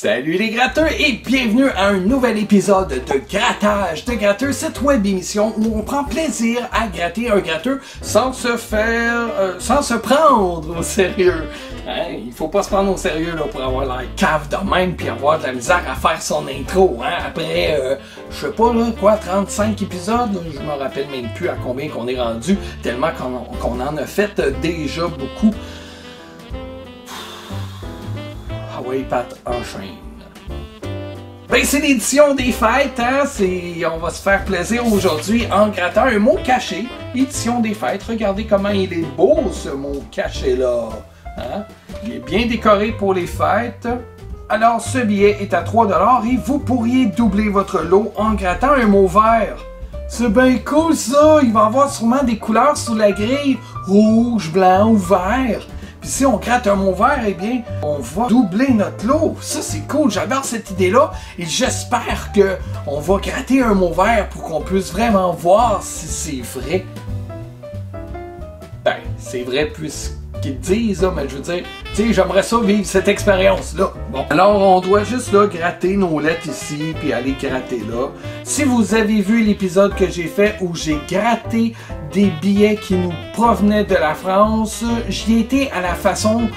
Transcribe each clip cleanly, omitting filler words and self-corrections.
Salut les gratteux et bienvenue à un nouvel épisode de Grattage de gratteux, cette web émission où on prend plaisir à gratter un gratteux sans se prendre au sérieux. Hein? Il faut pas se prendre au sérieux là, pour avoir l'air cave de même puis avoir de la misère à faire son intro. Hein? Après, je sais pas là, quoi, 35 épisodes, je me rappelle même plus à combien qu'on est rendu, tellement qu'on en a fait déjà beaucoup. Ah oui, Pat, enchaîne. Ben, c'est l'édition des fêtes, hein? On va se faire plaisir aujourd'hui en grattant un mot caché. Édition des fêtes. Regardez comment il est beau, ce mot caché-là. Hein? Il est bien décoré pour les fêtes. Alors, ce billet est à 3$ et vous pourriez doubler votre lot en grattant un mot vert. C'est bien cool, ça! Il va y avoir sûrement des couleurs sur la grille. Rouge, blanc ou vert. Puis si on gratte un mot vert, eh bien, on va doubler notre lot. Ça, c'est cool. J'adore cette idée-là. Et j'espère qu'on va gratter un mot vert pour qu'on puisse vraiment voir si c'est vrai. Ben, c'est vrai puisqu'ils disent, là, mais je veux dire, tu sais, j'aimerais ça vivre cette expérience-là. Bon, alors on doit juste là gratter nos lettres ici, puis aller gratter là. Si vous avez vu l'épisode que j'ai fait où j'ai gratté des billets qui nous provenaient de la France, j'y étais à la façon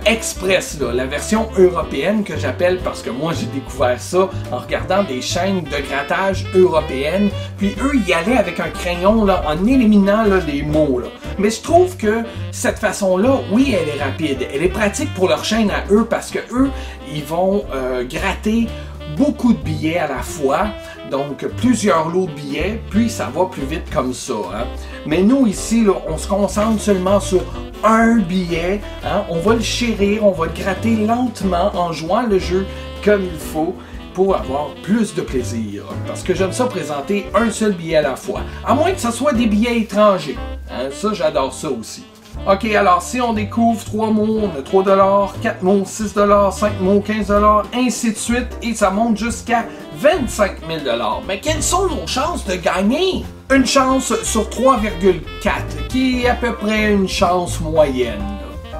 express, là, la version européenne que j'appelle parce que moi j'ai découvert ça en regardant des chaînes de grattage européennes, puis eux y allaient avec un crayon là, en éliminant là, les mots. Là. Mais je trouve que cette façon-là, oui, elle est rapide, elle est pratique pour leur chaîne à eux parce que eux, ils vont gratter beaucoup de billets à la fois, donc plusieurs lots de billets, puis ça va plus vite comme ça. Hein. Mais nous ici, là, on se concentre seulement sur un billet, hein. On va le chérir, on va le gratter lentement en jouant le jeu comme il faut pour avoir plus de plaisir. Parce que j'aime ça présenter un seul billet à la fois, à moins que ce soit des billets étrangers. Hein. Ça, j'adore ça aussi. Ok, alors si on découvre 3 mots, on a 3$, 4 mots, 6$, 5 mots, 15$, ainsi de suite, et ça monte jusqu'à 25 000$. Mais quelles sont nos chances de gagner? Une chance sur 3,4, qui est à peu près une chance moyenne.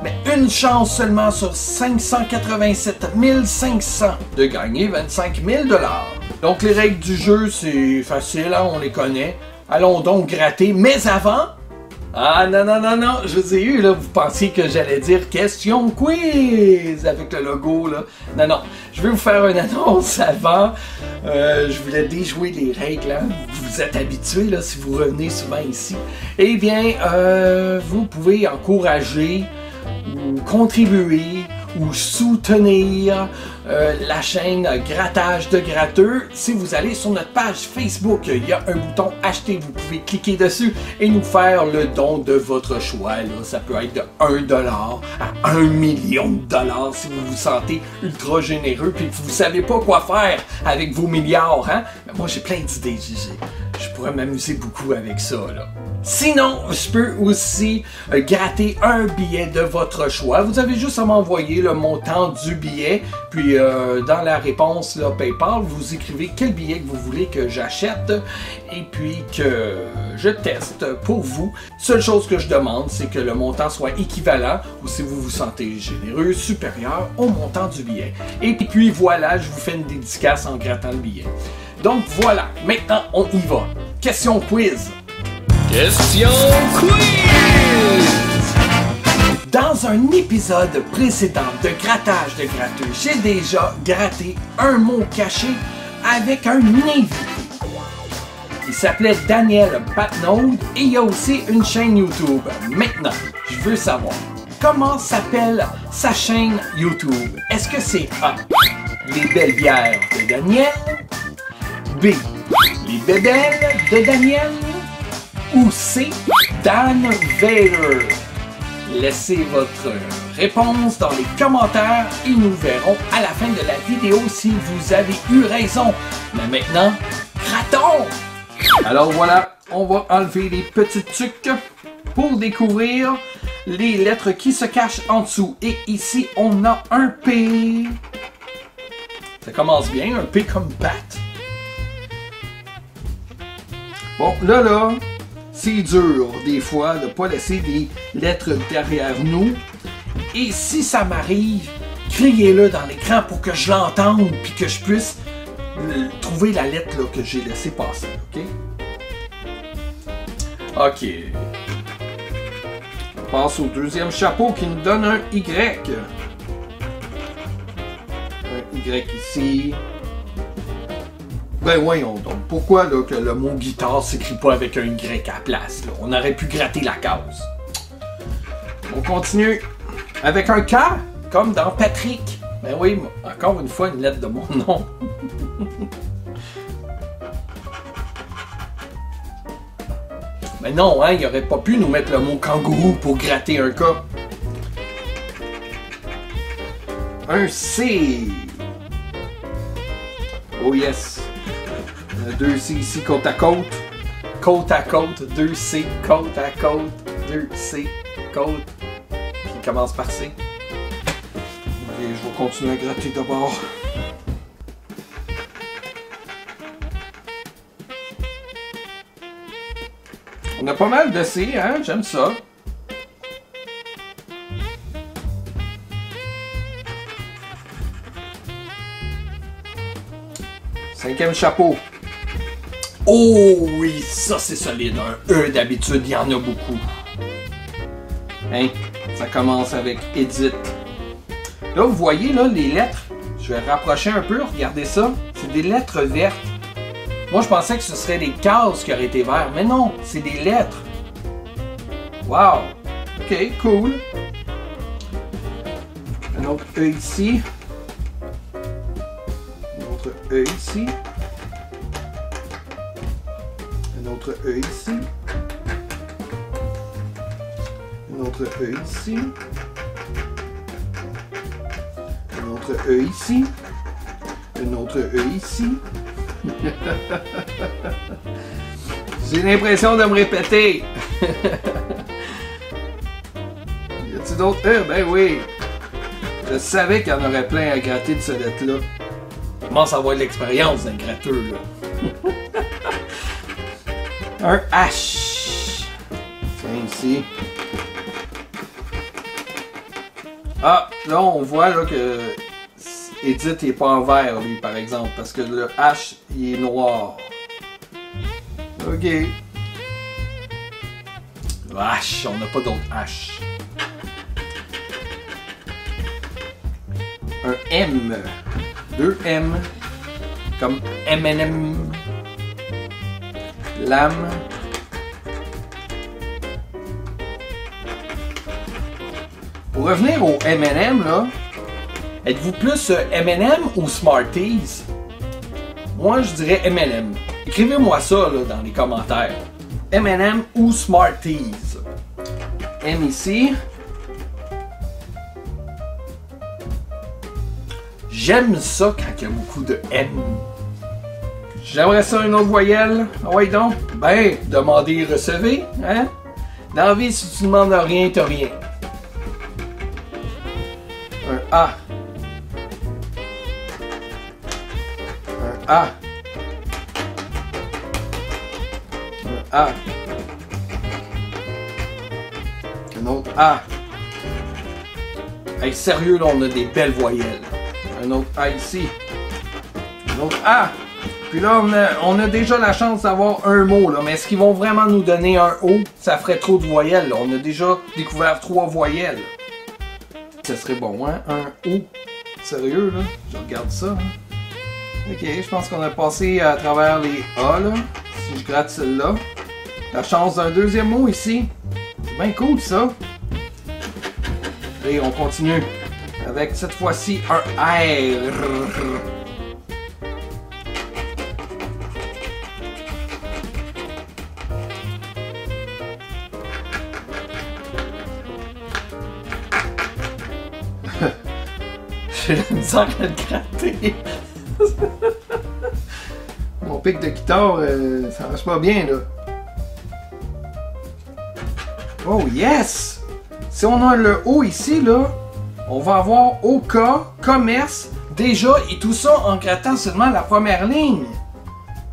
Mais une chance seulement sur 587 500 de gagner 25 000$. Donc les règles du jeu, c'est facile, hein, on les connaît. Allons donc gratter, mais avant... Ah non, je vous ai eu là, vous pensiez que j'allais dire question quiz avec le logo là. Non, je vais vous faire une annonce avant. Je voulais déjouer les règles, hein. Vous êtes habitués là si vous revenez souvent ici. Eh bien, vous pouvez encourager ou contribuer ou soutenir la chaîne Grattage de gratteux. Si vous allez sur notre page Facebook, il y a un bouton acheter, vous pouvez cliquer dessus et nous faire le don de votre choix. Là. Ça peut être de 1$ à 1 million de dollars si vous vous sentez ultra généreux et que vous ne savez pas quoi faire avec vos milliards. Hein? Mais moi j'ai plein d'idées, je pourrais m'amuser beaucoup avec ça. Là. Sinon, je peux aussi gratter un billet de votre choix. Vous avez juste à m'envoyer le montant du billet, puis dans la réponse là, PayPal, vous écrivez quel billet que vous voulez que j'achète et puis que je teste pour vous. Seule chose que je demande, c'est que le montant soit équivalent ou si vous vous sentez généreux, supérieur au montant du billet. Et puis voilà, je vous fais une dédicace en grattant le billet. Donc voilà, maintenant on y va. Question quiz. Question quiz! Dans un épisode précédent de Grattage de gratteux, j'ai déjà gratté un mot caché avec un invité. Il s'appelait Daniel Patnaud et il y a aussi une chaîne YouTube. Maintenant, je veux savoir, comment s'appelle sa chaîne YouTube? Est-ce que c'est A, les belles bières de Daniel? B, les bébelles de Daniel? Ou C, Dan Vader? Laissez votre réponse dans les commentaires et nous verrons à la fin de la vidéo si vous avez eu raison. Mais maintenant, grattons! Alors voilà, on va enlever les petits trucs pour découvrir les lettres qui se cachent en dessous. Et ici, on a un P. Ça commence bien, un P comme Pat. Bon, là, c'est dur des fois de ne pas laisser des lettres derrière nous. Et si ça m'arrive criez-le dans l'écran pour que je l'entende puis que je puisse trouver la lettre là, que j'ai laissé passer, ok? Ok. On passe au deuxième chapeau qui nous donne un Y. Un Y ici. Ben voyons donc, pourquoi là, que le mot guitare s'écrit pas avec un Y à la place? Là? On aurait pu gratter la case. On continue avec un K, comme dans Patrick. Ben oui, encore une fois, une lettre de mon nom. Mais non, hein, il aurait pas pu nous mettre le mot kangourou pour gratter un K. Un C. Oh yes. Deux C ici côte à côte. Côte à côte. Deux C côte à côte. Deux C côte. Qui commence par C. Ok, je vais continuer à gratter d'abord. On a pas mal de C, hein? J'aime ça. Cinquième chapeau. Oh oui, ça c'est solide. Un E d'habitude, il y en a beaucoup. Hein? Ça commence avec Edith. Là, vous voyez là, les lettres. Je vais rapprocher un peu, regardez ça. C'est des lettres vertes. Moi, je pensais que ce serait des cases qui auraient été vertes. Mais non, c'est des lettres. Wow! Ok, cool. Un autre E ici. Un autre E ici. Un autre E ici. Un autre E ici. Un autre E ici. Un autre E ici. J'ai l'impression de me répéter. Y a-t-il d'autres E? Ben oui. Je savais qu'il y en aurait plein à gratter de ce lettre-là. Je commence à avoir de l'expérience d'un gratteur, là. Un H. Tiens, ici. Ah, là, on voit là, que Edith n'est pas en vert, lui, par exemple, parce que le H, il est noir. Ok. H, on n'a pas d'autre H. Un M. Deux M. Comme M&M. Lame. Pour revenir au M&M, là, êtes-vous plus M&M ou Smarties? Moi, je dirais M&M. Écrivez-moi ça là, dans les commentaires. M&M ou Smarties? M ici. J'aime ça quand il y a beaucoup de M. J'aimerais ça une autre voyelle. Ah ouais donc. Ben, demandez, recevez. Hein? Dans la vie, si tu demandes rien, t'as rien. Un A. Un A. Un A. Un autre A. Hey, sérieux, là, on a des belles voyelles. Un autre A ici. Un autre A. Puis là, on a déjà la chance d'avoir un mot, là. Mais est-ce qu'ils vont vraiment nous donner un O? Ça ferait trop de voyelles, là. On a déjà découvert 3 voyelles. Ça serait bon, hein? Un O. Sérieux, là? Je regarde ça, hein? Ok, je pense qu'on a passé à travers les A, là. Si je gratte celle-là. La chance d'un deuxième mot ici. C'est bien cool, ça. Et on continue. Avec cette fois-ci un R. J'ai la misère à le gratter. Mon pic de guitare, ça marche pas bien là. Oh yes! Si on a le O ici là, on va avoir OK, commerce, déjà, et tout ça en grattant seulement la première ligne.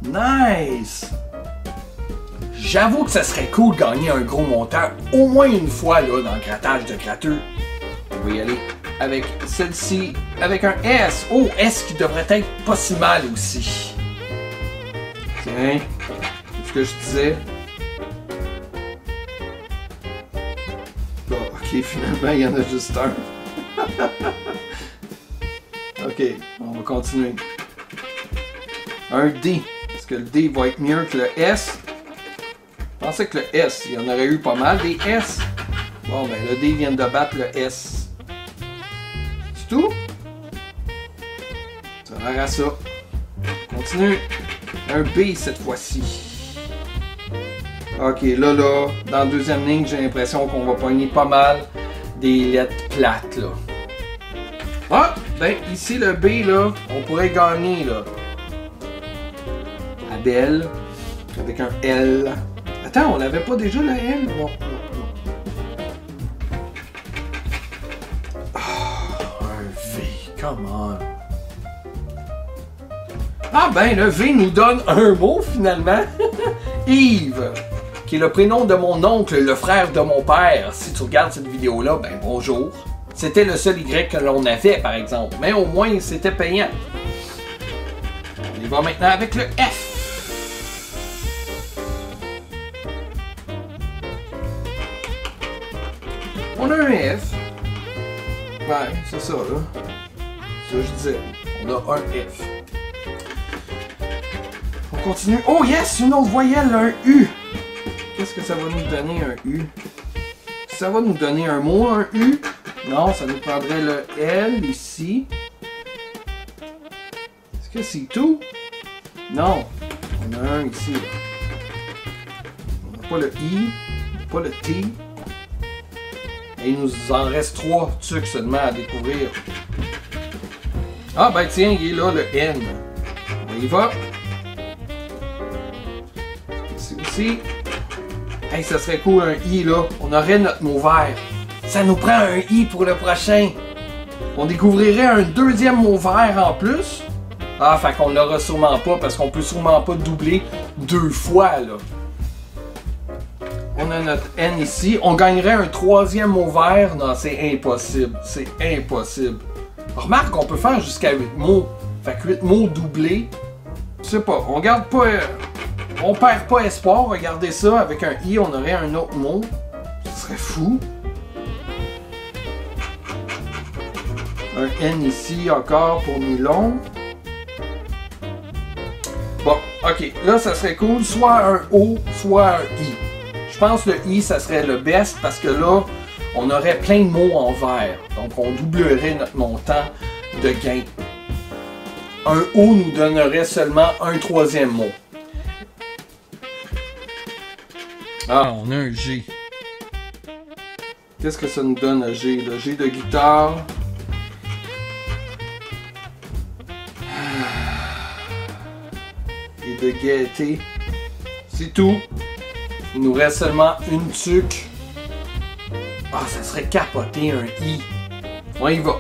Nice! J'avoue que ça serait cool de gagner un gros montant au moins une fois là, dans le grattage de gratteux. On va y aller. avec celle-ci, avec un S. Oh, S qui devrait être pas si mal aussi. Tiens, c'est ce que je disais. Bon, ok, finalement, il y en a juste un. Ok, on va continuer. Un D. Est-ce que le D va être mieux que le S? Je pensais que le S, il y en aurait eu pas mal des S. Bon, ben le D vient de battre le S. C'est tout? Ça a l'air à ça. Continue. Un B cette fois-ci. Ok, là, dans la deuxième ligne, j'ai l'impression qu'on va pogner pas mal des lettres plates, là. Ah! Ben, ici, le B, là, on pourrait gagner, là. Abel, avec un L. Attends, on n'avait pas déjà le L? Non, non, non. Oh, un V, come on. Ah ben, le V nous donne un mot, finalement. Yves, qui est le prénom de mon oncle, le frère de mon père. Si tu regardes cette vidéo-là, ben bonjour. C'était le seul Y que l'on avait, par exemple. Mais au moins, c'était payant. On y va maintenant avec le F. On a un F. Ouais, c'est ça, là. C'est ça que je disais. On a un F. On continue. Oh yes! Une autre voyelle, un U. Qu'est-ce que ça va nous donner, un U? Ça va nous donner un mot, un U? Non, ça nous prendrait le L ici. Est-ce que c'est tout? Non. On a un ici. On n'a pas le I, pas le T. Et il nous en reste 3 trucs seulement à découvrir. Ah ben tiens, il est là le N. On y va. Ici aussi. Hey, ça serait cool un I là. On aurait notre mot vert. Ça nous prend un I pour le prochain. On découvrirait un deuxième mot vert en plus. Ah, fait qu'on l'aura sûrement pas parce qu'on peut sûrement pas doubler 2 fois là. On a notre N ici. On gagnerait un troisième mot vert. Non, c'est impossible. C'est impossible. Remarque qu'on peut faire jusqu'à 8 mots. Fait que 8 mots doublés. Je sais pas. On garde pas. On perd pas espoir. Regardez ça. Avec un I, on aurait un autre mot. Ce serait fou. Un N ici encore pour nylon. Bon, ok. Là, ça serait cool. Soit un O, soit un I. Je pense que le I, ça serait le best parce que là, on aurait plein de mots en vert. Donc, on doublerait notre montant de gain. Un O nous donnerait seulement un troisième mot. Ah, on a un G. Qu'est-ce que ça nous donne, le G? Le G de guitare. Et de gaieté. C'est tout. Il nous reste seulement une tuque. Ah, ça serait capoté, un I. On y va.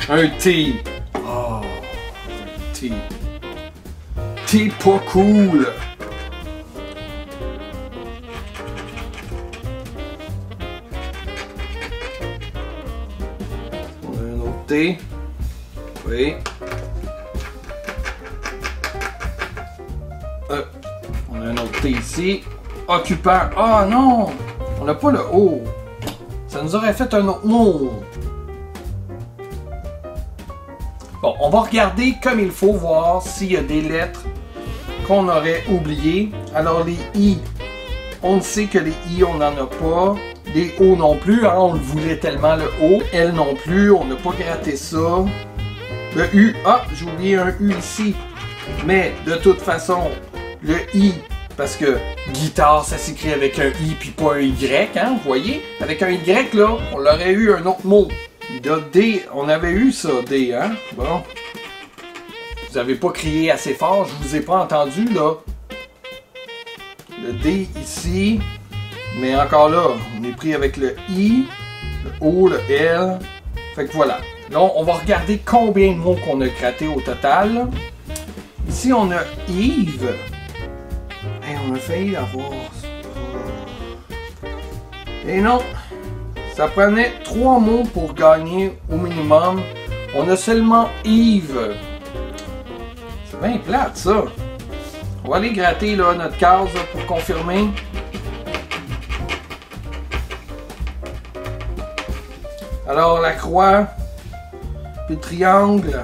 Un T. Oh, un T. T pas cool. On a un autre T. Oui. On a un autre T ici. Occupant. Ah non! On n'a pas le O. Ça nous aurait fait un autre mot. Bon, on va regarder comme il faut, voir s'il y a des lettres qu'on aurait oubliées. Alors les I, on sait que les I, on n'en a pas. Les O non plus, hein, on le voulait tellement le O. L non plus, on n'a pas gratté ça. Le U, ah, j'ai oublié un U ici. Mais de toute façon, le I, parce que guitare, ça s'écrit avec un I puis pas un Y, hein, vous voyez? Avec un Y, là, on l'aurait eu un autre mot. D, on avait eu ça, D, hein? Bon. Vous avez pas crié assez fort, je vous ai pas entendu, là. Le D ici. Mais encore là, on est pris avec le I, le O, le L. Fait que voilà. Là, on va regarder combien de mots qu'on a gratté au total. Ici, on a Yves. Hey, on a failli l'avoir. Et non, Ça prenait 3 mots pour gagner au minimum. On a seulement Yves. C'est bien plate, ça. On va aller gratter là, notre case là, pour confirmer. Alors, la croix, puis le triangle.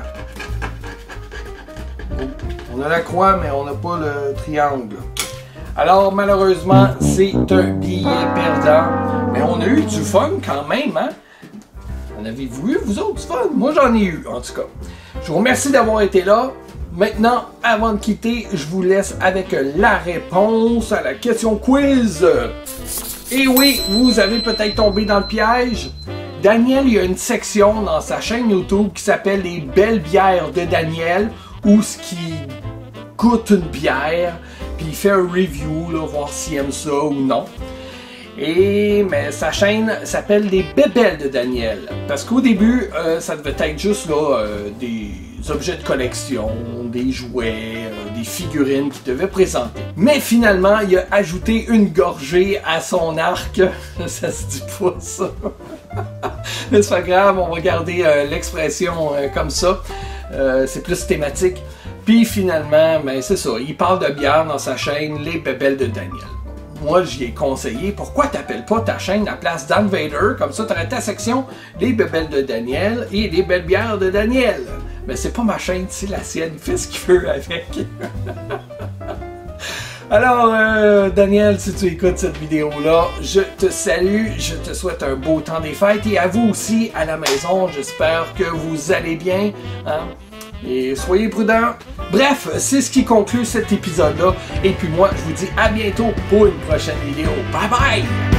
On a la croix, mais on n'a pas le triangle. Alors, malheureusement, c'est un billet perdant. Mais on a eu du fun quand même, hein? En avez-vous eu, vous autres, du fun? Moi, j'en ai eu, en tout cas. Je vous remercie d'avoir été là. Maintenant, avant de quitter, je vous laisse avec la réponse à la question quiz. Et oui, vous avez peut-être tombé dans le piège. Daniel, il y a une section dans sa chaîne YouTube qui s'appelle Les belles bières de Daniel, où ce qui goûte une bière, puis il fait un review, là, voir s'il aime ça ou non. Mais sa chaîne s'appelle Les bébelles de Daniel. Parce qu'au début, ça devait être juste là, des objets de collection, des jouets, des figurines qu'il devait présenter. Mais finalement, il a ajouté une gorgée à son arc. Ça se dit pas, ça. Mais c'est pas grave, on va garder l'expression comme ça. C'est plus thématique. Puis finalement, ben, c'est ça, il parle de bière dans sa chaîne Les bébelles de Daniel. Moi, j'y ai conseillé, pourquoi t'appelles pas ta chaîne à la place Dan Vader? Comme ça, t'aurais ta section Les bébelles de Daniel et Les belles bières de Daniel. Mais c'est pas ma chaîne, c'est la sienne. Il fait ce qu'il veut avec. Alors, Daniel, si tu écoutes cette vidéo-là, je te salue, je te souhaite un beau temps des fêtes. Et à vous aussi, à la maison, j'espère que vous allez bien. Hein? Et soyez prudents. Bref, c'est ce qui conclut cet épisode-là. Et puis moi, je vous dis à bientôt pour une prochaine vidéo. Bye bye!